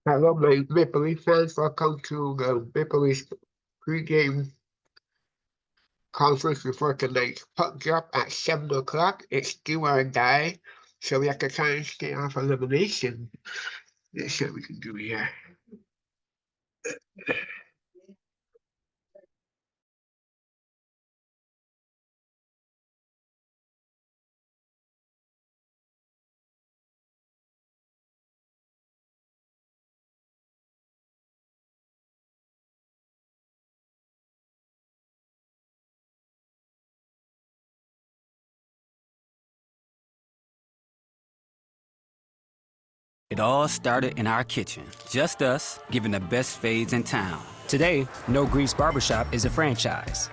Hello, my Maple Leaf fans. Welcome to the Maple Leaf pregame conference before tonight's puck drop at 7 o'clock. It's do or die, so we have to try and stay off elimination. Let's see what we can do here. It all started in our kitchen. Just us, giving the best fades in town. Today, No Grease Barbershop is a franchise.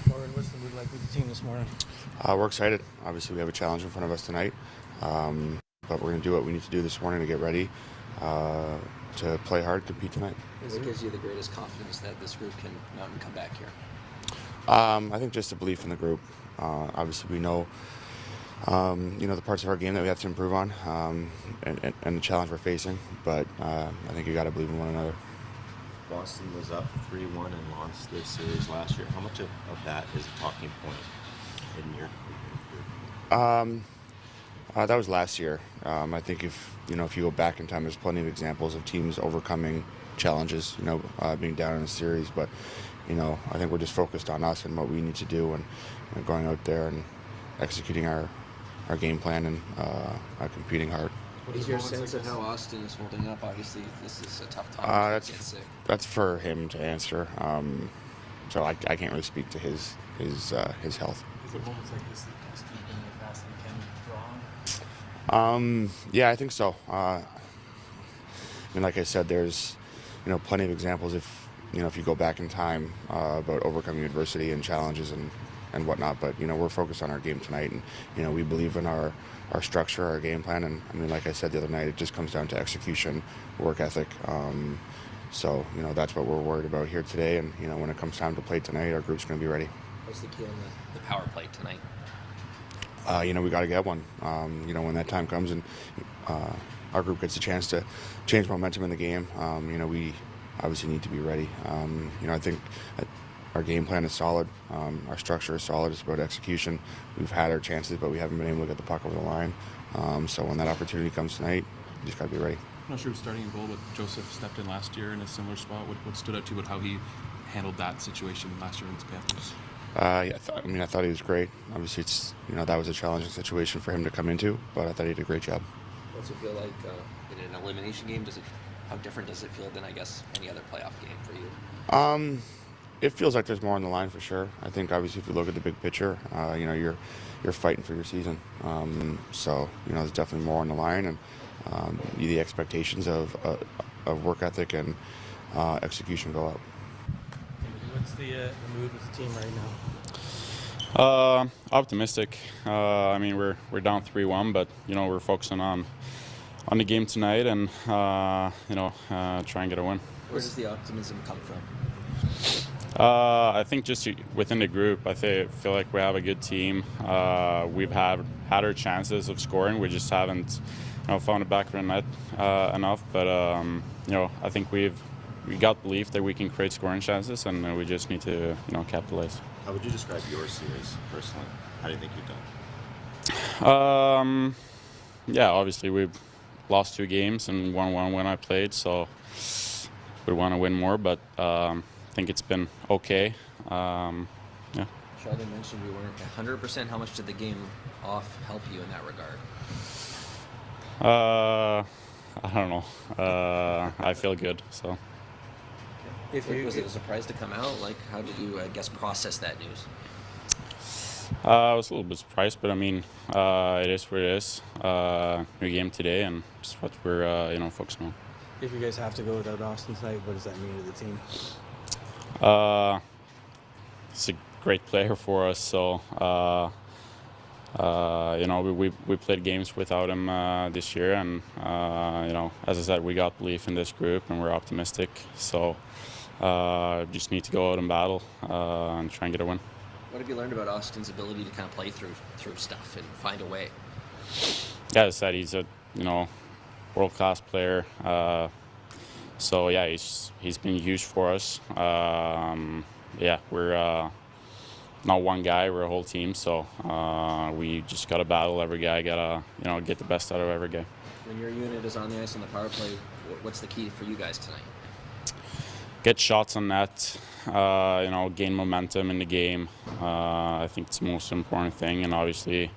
Lauren, what's the mood like with the team this morning? We're excited. Obviously, we have a challenge in front of us tonight, but we're going to do what we need to do this morning to get ready to play hard, compete tonight. What gives you the greatest confidence that this group can mount and come back here? I think just a belief in the group. Obviously, we know, the parts of our game that we have to improve on, and the challenge we're facing. But I think you got to believe in one another. Boston was up 3-1 and lost this series last year. How much of that is a talking point in your group? That was last year. I think if you go back in time, there's plenty of examples of teams overcoming challenges, being down in a series. But, I think we're just focused on us and what we need to do and going out there and executing our game plan and competing hard. What is your sense of how Austin is holding up? Obviously, this is a tough time. Get sick. That's for him to answer. So I can't really speak to his health. Is it moments like this that this team in the past can draw on? Yeah, I think so. Like I said, there's plenty of examples if you go back in time about overcoming adversity and challenges and whatnot. But we're focused on our game tonight, and we believe in our structure, our game plan, and like I said the other night, it just comes down to execution, work ethic. So that's what we're worried about here today, and when it comes time to play tonight, our group's going to be ready. What's the key on the power play tonight? We got to get one. When that time comes and our group gets a chance to change momentum in the game, we obviously need to be ready. I think our game plan is solid. Our structure is solid. It's about execution. We've had our chances, but we haven't been able to get the puck over the line. So when that opportunity comes tonight, we just got to be ready. I'm not sure who's starting in goal, but Joseph stepped in last year in a similar spot. What stood out to you about how he handled that situation last year against the Panthers? I thought he was great. Obviously, it's that was a challenging situation for him to come into, but I thought he did a great job. What's it feel like in an elimination game? How different does it feel than, I guess, any other playoff game for you? It feels like there's more on the line for sure. I think obviously if you look at the big picture, you're fighting for your season. So there's definitely more on the line, and the expectations of work ethic and execution go up. What's the mood with the team right now? Optimistic. We're down 3-1, but we're focusing on the game tonight and try and get a win. Where does the optimism come from? I think just within the group, I feel like we have a good team. We've had our chances of scoring. We just haven't found the back of the net enough. But I think we got belief that we can create scoring chances, and we just need to capitalize. How would you describe your series personally? How do you think you've done? Obviously we've lost 2 games and won 1 when I played, so we want to win more, but I think it's been okay. Sheldon mentioned you weren't 100%. How much did the game off help you in that regard? I don't know. I feel good, so. Was it a surprise to come out? Like, how did you, process that news? I was a little bit surprised, but it is what it is. New game today, and just what we're focusing on. If you guys have to go without Austin tonight, what does that mean to the team? He's a great player for us, so we played games without him this year, and as I said, we got belief in this group, and we're optimistic. So just need to go out and battle and try and get a win. What have you learned about Austin's ability to kind of play through stuff and find a way? Yeah, as I said, he's a world-class player. So yeah, he's been huge for us. Yeah, we're not one guy; we're a whole team. So we just gotta battle every guy. Gotta get the best out of every guy. When your unit is on the ice on the power play, what's the key for you guys tonight? Get shots on net. Gain momentum in the game. I think it's the most important thing. And obviously,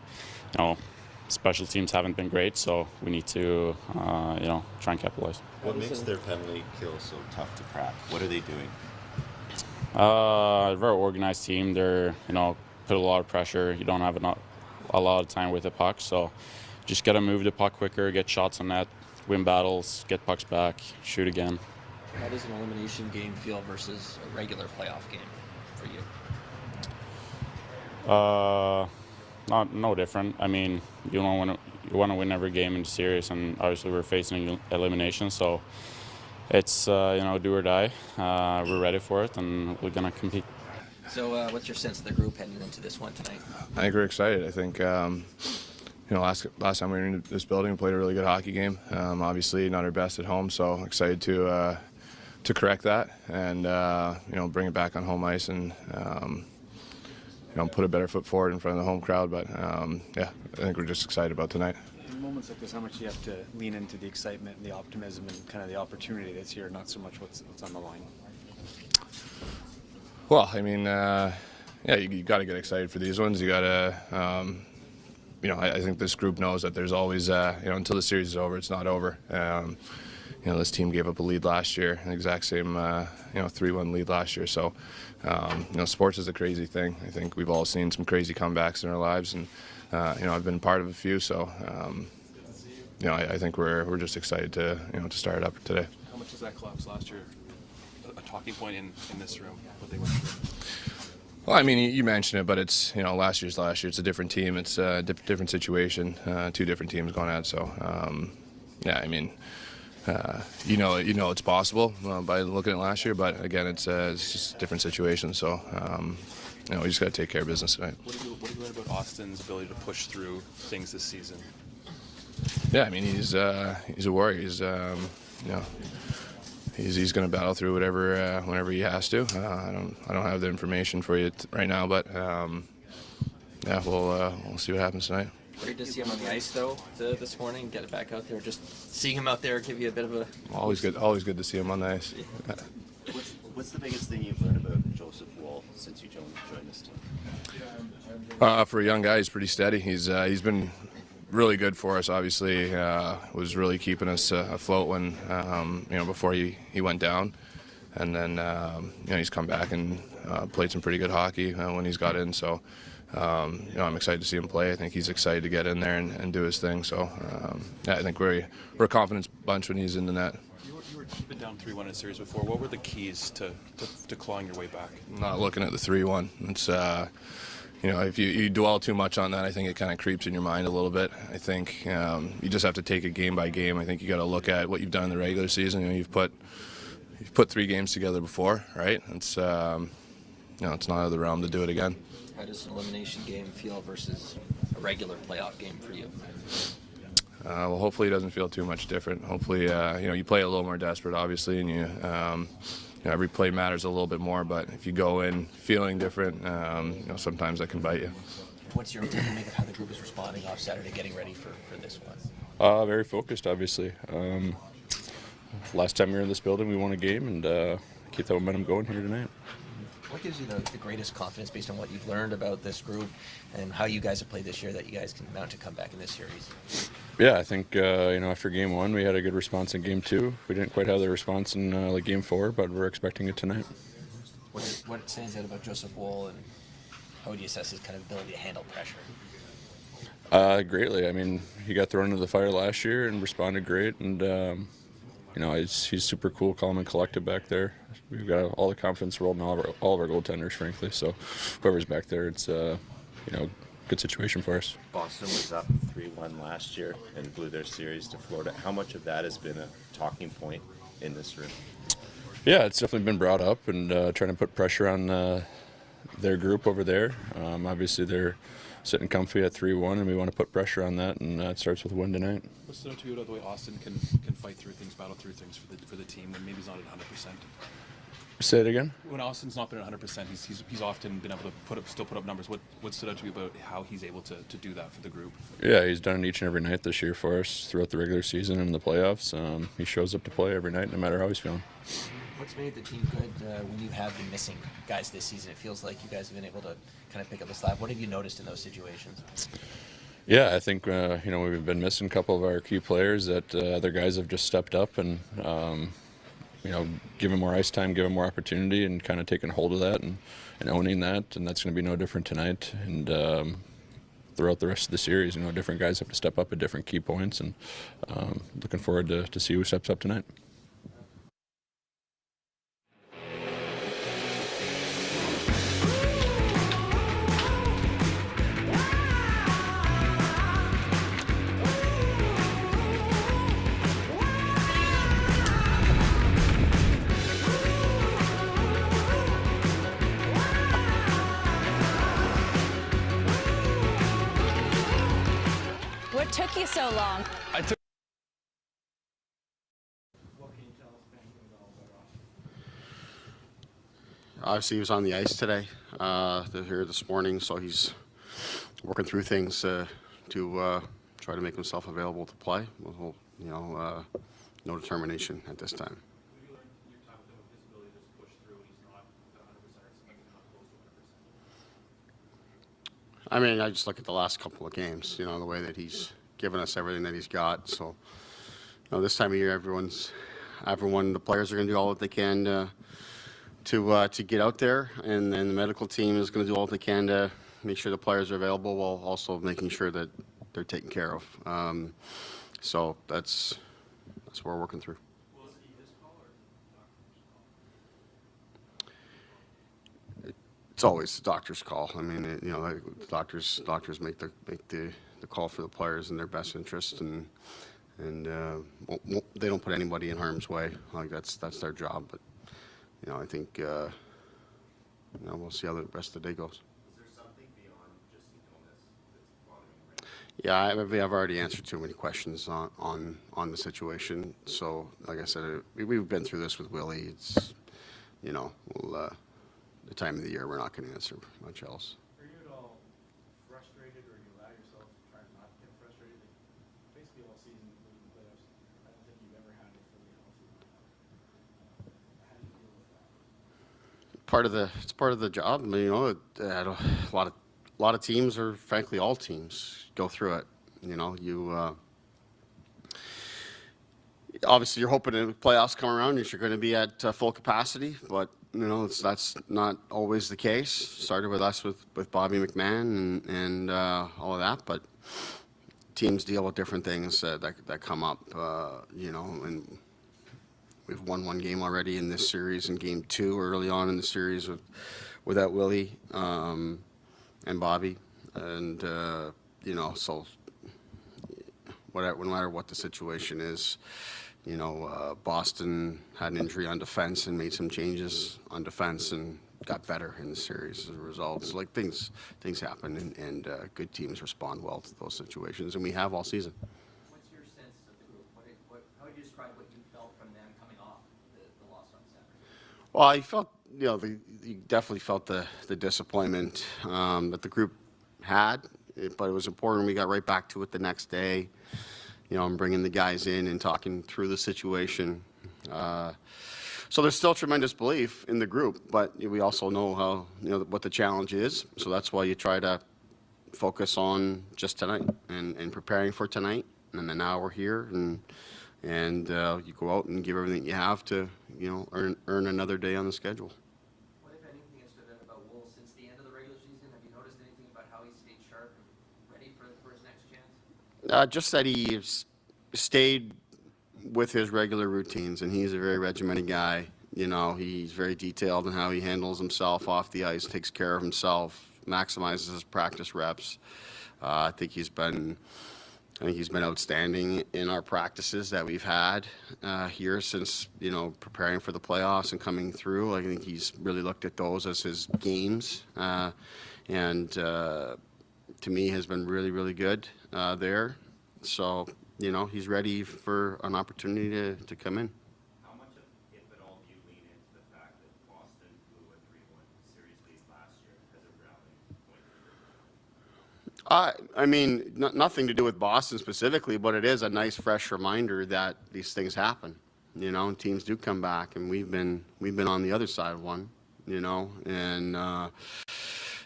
special teams haven't been great, so we need to try and capitalize. What makes their penalty kill so tough to crack? What are they doing? A very organized team. They're put a lot of pressure. You don't have a lot of time with the puck, so just gotta move the puck quicker, get shots on net, win battles, get pucks back, shoot again. How does an elimination game feel versus a regular playoff game for you? No different. I mean, you want to win every game in the series, and obviously we're facing elimination, so it's do or die. We're ready for it, and we're gonna compete. So, what's your sense of the group heading into this one tonight? I think we're excited. I think last time we were in this building, we played a really good hockey game. Obviously, not our best at home, so excited to correct that and bring it back on home ice and put a better foot forward in front of the home crowd. But yeah, I think we're just excited about tonight. In moments like this, how much do you have to lean into the excitement and the optimism and kind of the opportunity that's here, not so much what's on the line? Well, I mean, you got to get excited for these ones. You got to, I think this group knows that there's always, until the series is over, it's not over. This team gave up a lead last year, the exact same, 3-1 lead last year. So, sports is a crazy thing. I think we've all seen some crazy comebacks in our lives, and I've been part of a few. So, I think we're just excited to start it up today. How much does that collapse last year a talking point in this room? What they went through? Well, I mean, you mentioned it, but it's last year's last year. It's a different team. It's a different situation. Two different teams going at it. So, yeah, I mean. It's possible by looking at last year, but again, it's just a different situation. So, we just got to take care of business tonight. What do you learn about Austin's ability to push through things this season? Yeah, I mean, he's a warrior. He's he's going to battle through whatever whenever he has to. I don't have the information for you right now, but yeah, we'll see what happens tonight. Great to see him on the ice, though, this morning. Get it back out there. Just seeing him out there give you a bit of a... Always good to see him on the ice. What's the biggest thing you've learned about Joseph Woll since you joined this team? For a young guy, he's pretty steady. He's been really good for us. Obviously, was really keeping us afloat when before he went down, and then he's come back and played some pretty good hockey when he's got in. So. I'm excited to see him play. I think he's excited to get in there and do his thing. So, yeah, I think we're a confidence bunch when he's in the net. You've been down 3-1 in a series before. What were the keys to clawing your way back? Not looking at the 3-1. It's if you dwell too much on that, I think it kind of creeps in your mind a little bit. I think you just have to take it game by game. I think you got to look at what you've done in the regular season. You've put 3 games together before, right? It's it's not out of the realm to do it again. How does an elimination game feel versus a regular playoff game for you? Well, hopefully it doesn't feel too much different. Hopefully, you play a little more desperate, obviously, and every play matters a little bit more. But if you go in feeling different, sometimes that can bite you. What's your take of how the group is responding off Saturday, getting ready for this one? Very focused, obviously. Last time we were in this building, we won a game, and keep that momentum going here tonight. What gives you the greatest confidence based on what you've learned about this group and how you guys have played this year that you guys can mount to come back in this series? Yeah, I think after Game 1 we had a good response in Game 2. We didn't quite have the response in Game 4, but we're expecting it tonight. What stands out about Joseph Woll, and how would you assess his kind of ability to handle pressure? Greatly. I mean, he got thrown into the fire last year and responded great, and he's super cool, calm, and collected back there. We've got all the confidence in the world in all of our goaltenders, frankly. So whoever's back there, it's good situation for us. Boston was up 3-1 last year and blew their series to Florida. How much of that has been a talking point in this room? Yeah, it's definitely been brought up, and trying to put pressure on their group over there. Obviously, they're sitting comfy at 3-1, and we want to put pressure on that, and it starts with a win tonight. What stood out to you about the way Austin can fight through things, battle through things for the team when maybe he's not at 100%? Say it again? When Austin's not been at 100%, he's often been able to still put up numbers. What stood out to you about how he's able to do that for the group? Yeah, he's done it each and every night this year for us throughout the regular season and the playoffs. He shows up to play every night, no matter how he's feeling. What's made the team good when you have been missing guys this season? It feels like you guys have been able to kind of pick up the slack. What have you noticed in those situations? Yeah, I think we've been missing a couple of our key players that other guys have just stepped up and give them more ice time, give them more opportunity, and kind of taking hold of that and owning that. And that's going to be no different tonight. And throughout the rest of the series, different guys have to step up at different key points. And looking forward to see who steps up tonight. What took you so long? Obviously, he was on the ice today. They're here this morning, so he's working through things to try to make himself available to play. No determination at this time. I mean, I just look at the last couple of games, the way that he's given us everything that he's got. So, this time of year, the players are going to do all that they can to get out there, and then the medical team is going to do all they can to make sure the players are available while also making sure that they're taken care of. So that's what we're working through. It's always the doctor's call. I mean, the doctors make the call for the players in their best interest, and they don't put anybody in harm's way. Like that's their job. But I think we'll see how the rest of the day goes. Is there something beyond just the illness that's bothering you right now? Yeah, I've already answered too many questions on the situation. So, like I said, we've been through this with Willie. It's the time of the year, we're not going to answer much else. Are you at all frustrated, or you allow yourself to try not to get frustrated? Basically, all season in the playoffs, I don't think you've ever had it fully healthy. How do you deal with that? It's part of the job. I mean, a lot of teams, or frankly, all teams, go through it. Obviously, you're hoping the playoffs come around and you're going to be at full capacity, but that's not always the case. Started with us with Bobby McMahon and all of that, but teams deal with different things that come up. And we've won one game already in this series, in game 2 early on in the series without Willie and Bobby, and so no matter what the situation is. Boston had an injury on defense and made some changes on defense and got better in the series as a result. So, things happen, and good teams respond well to those situations, and we have all season. What's your sense of the group? How would you describe what you felt from them coming off the loss on Saturday? Well, I felt, you definitely felt the disappointment that the group had, but it was important. We got right back to it the next day. I'm bringing the guys in and talking through the situation. So there's still tremendous belief in the group, but we also know how, what the challenge is. So that's why you try to focus on just tonight and preparing for tonight. And then now we're here, and you go out and give everything you have to, earn another day on the schedule. What, if anything, has stood out about Wolves since the end of the regular season? Have you noticed anything about how he stayed sharp and ready for his next chance? Just that he stayed with his regular routines, and he's a very regimented guy. He's very detailed in how he handles himself off the ice, takes care of himself, maximizes his practice reps. I think he's been, I think he's been outstanding in our practices that we've had here since, preparing for the playoffs and coming through. I think he's really looked at those as his games, and to me has been really, really good there. So, he's ready for an opportunity to come in. How much, if at all, do you lean into the fact that Boston blew a 3-1 series lead last year as a rallying point? I mean, nothing to do with Boston specifically, but it is a nice, fresh reminder that these things happen. And teams do come back, and we've been on the other side of one. And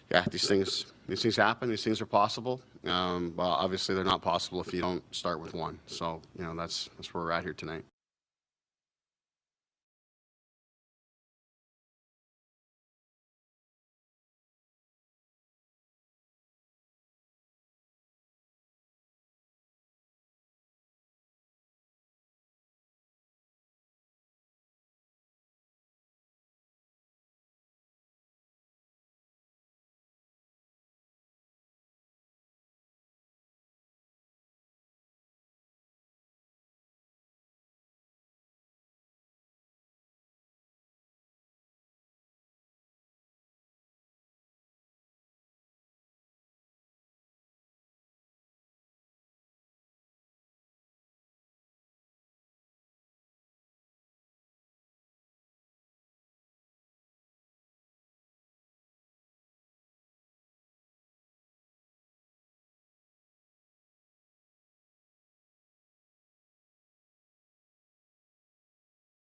yeah, these things happen. These things are possible. Well, obviously, they're not possible if you don't start with one. So, that's where we're at here tonight.